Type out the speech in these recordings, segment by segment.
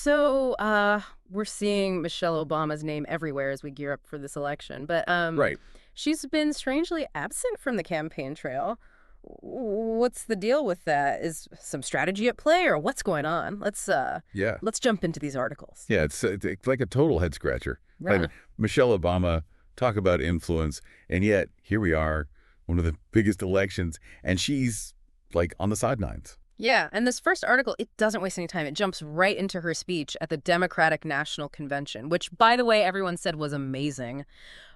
So, we're seeing Michelle Obama's name everywhere as we gear up for this election, but Right. she's been strangely absent from the campaign trail. What's the deal with that? Is some strategy at play, or what's going on? Yeah. Let's jump into these articles. Yeah, it's like a total head scratcher. Yeah. Like Michelle Obama, talk about influence, and yet here we are, one of the biggest elections, and she's like on the sidelines. Yeah, and this first article, it doesn't waste any time. It jumps right into her speech at the Democratic National Convention, which, by the way, everyone said was amazing.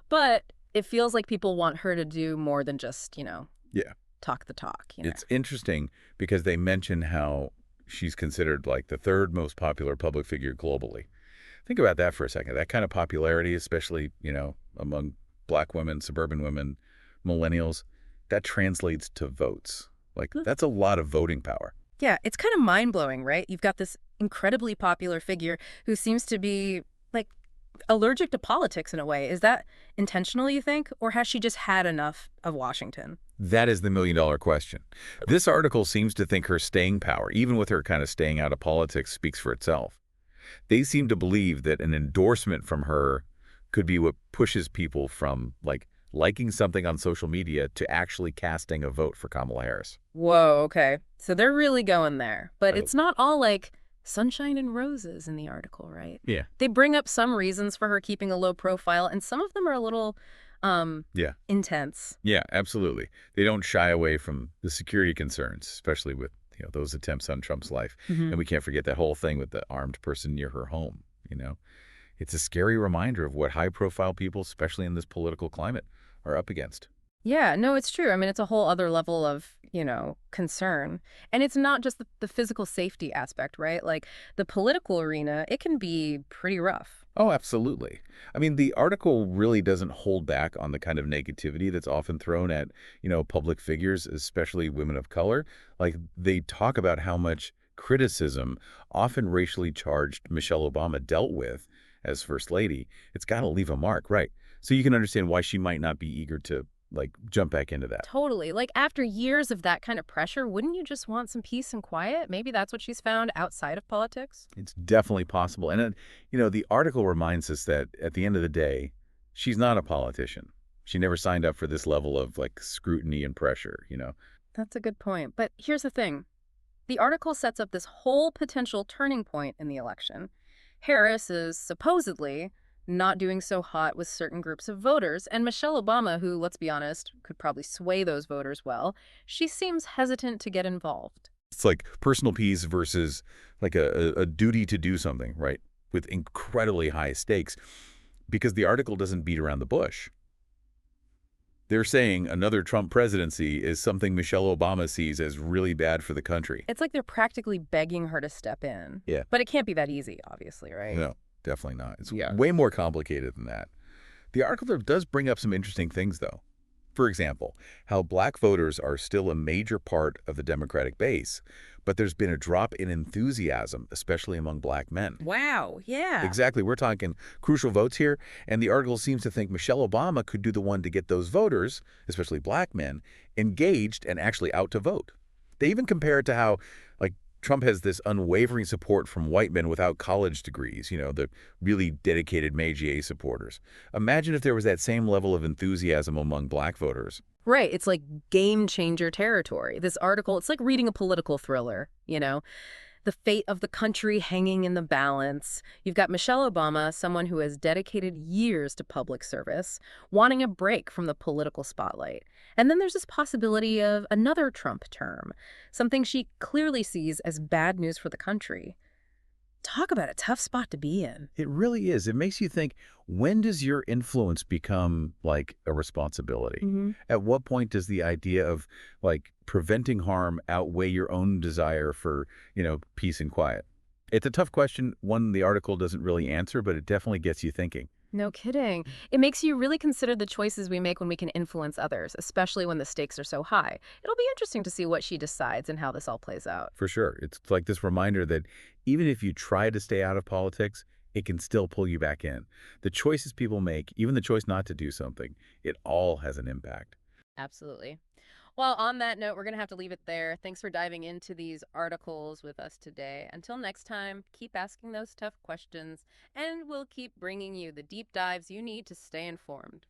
But it feels like people want her to do more than just, Yeah. talk the talk. It's interesting because they mention how she's considered like the third most popular public figure globally. Think about that for a second. That kind of popularity, especially, among black women, suburban women, millennials, that translates to votes. Like, that's a lot of voting power. Yeah, it's kind of mind-blowing, right? You've got this incredibly popular figure who seems to be, like, allergic to politics in a way. Is that intentional, you think? Or has she just had enough of Washington? That is the million-dollar question. This article seems to think her staying power, even with her kind of staying out of politics, speaks for itself. They seem to believe that an endorsement from her could be what pushes people from, like, liking something on social media to actually casting a vote for Kamala Harris. Whoa, okay. So they're really going there. But Oh, it's not all, like, sunshine and roses in the article, right? yeah. They bring up some reasons for her keeping a low profile, and some of them are a little, Yeah. intense. Yeah, absolutely. They don't shy away from the security concerns, especially with those attempts on Trump's life. And we can't forget that whole thing with the armed person near her home. It's a scary reminder of what high-profile people, especially in this political climate, are up against. Yeah, no, it's true. I mean, it's a whole other level of, concern. And it's not just the physical safety aspect, right? Like the political arena, it can be pretty rough. Oh, absolutely. I mean, the article really doesn't hold back on the kind of negativity that's often thrown at public figures, especially women of color. Like, they talk about how much criticism, often racially charged, Michelle Obama dealt with as First Lady. It's got to leave a mark, right? So you can understand why she might not be eager to, like, jump back into that. Totally. Like after years of that kind of pressure, wouldn't you just want some peace and quiet? Maybe that's what she's found outside of politics. It's definitely possible. And the article reminds us that at the end of the day, she's not a politician. She never signed up for this level of, like, scrutiny and pressure. That's a good point. But here's the thing. The article sets up this whole potential turning point in the election. Harris is supposedly not doing so hot with certain groups of voters, and Michelle Obama, who, let's be honest, could probably sway those voters well, she seems hesitant to get involved. It's like personal peace versus like a duty to do something, right? With incredibly high stakes. Because the article doesn't beat around the bush. They're saying another Trump presidency is something Michelle Obama sees as really bad for the country. It's like they're practically begging her to step in. Yeah. But it can't be that easy, obviously, right? No, definitely not. It's Yeah. way more complicated than that. The article does bring up some interesting things, though. For example, how black voters are still a major part of the Democratic base, but there's been a drop in enthusiasm, especially among black men. Wow, yeah. Exactly. We're talking crucial votes here, and the article seems to think Michelle Obama could do the one to get those voters, especially black men, engaged and actually out to vote. They even compare it to how, like, Trump has this unwavering support from white men without college degrees, the really dedicated May supporters. Imagine if there was that same level of enthusiasm among black voters. Right, it's like game changer territory. This article, it's like reading a political thriller. The fate of the country hanging in the balance. You've got Michelle Obama, someone who has dedicated years to public service, wanting a break from the political spotlight. And then there's this possibility of another Trump term, something she clearly sees as bad news for the country. Talk about a tough spot to be in. It really is. It makes you think, when does your influence become like a responsibility? At what point does the idea of, like, preventing harm outweigh your own desire for peace and quiet? It's a tough question, one the article doesn't really answer, but it definitely gets you thinking. No kidding. It makes you really consider the choices we make when we can influence others, especially when the stakes are so high. It'll be interesting to see what she decides and how this all plays out. For sure. It's like this reminder that even if you try to stay out of politics, it can still pull you back in. The choices people make, even the choice not to do something, it all has an impact. Absolutely. Well, on that note, we're going to have to leave it there. Thanks for diving into these articles with us today. Until next time, keep asking those tough questions, and we'll keep bringing you the deep dives you need to stay informed.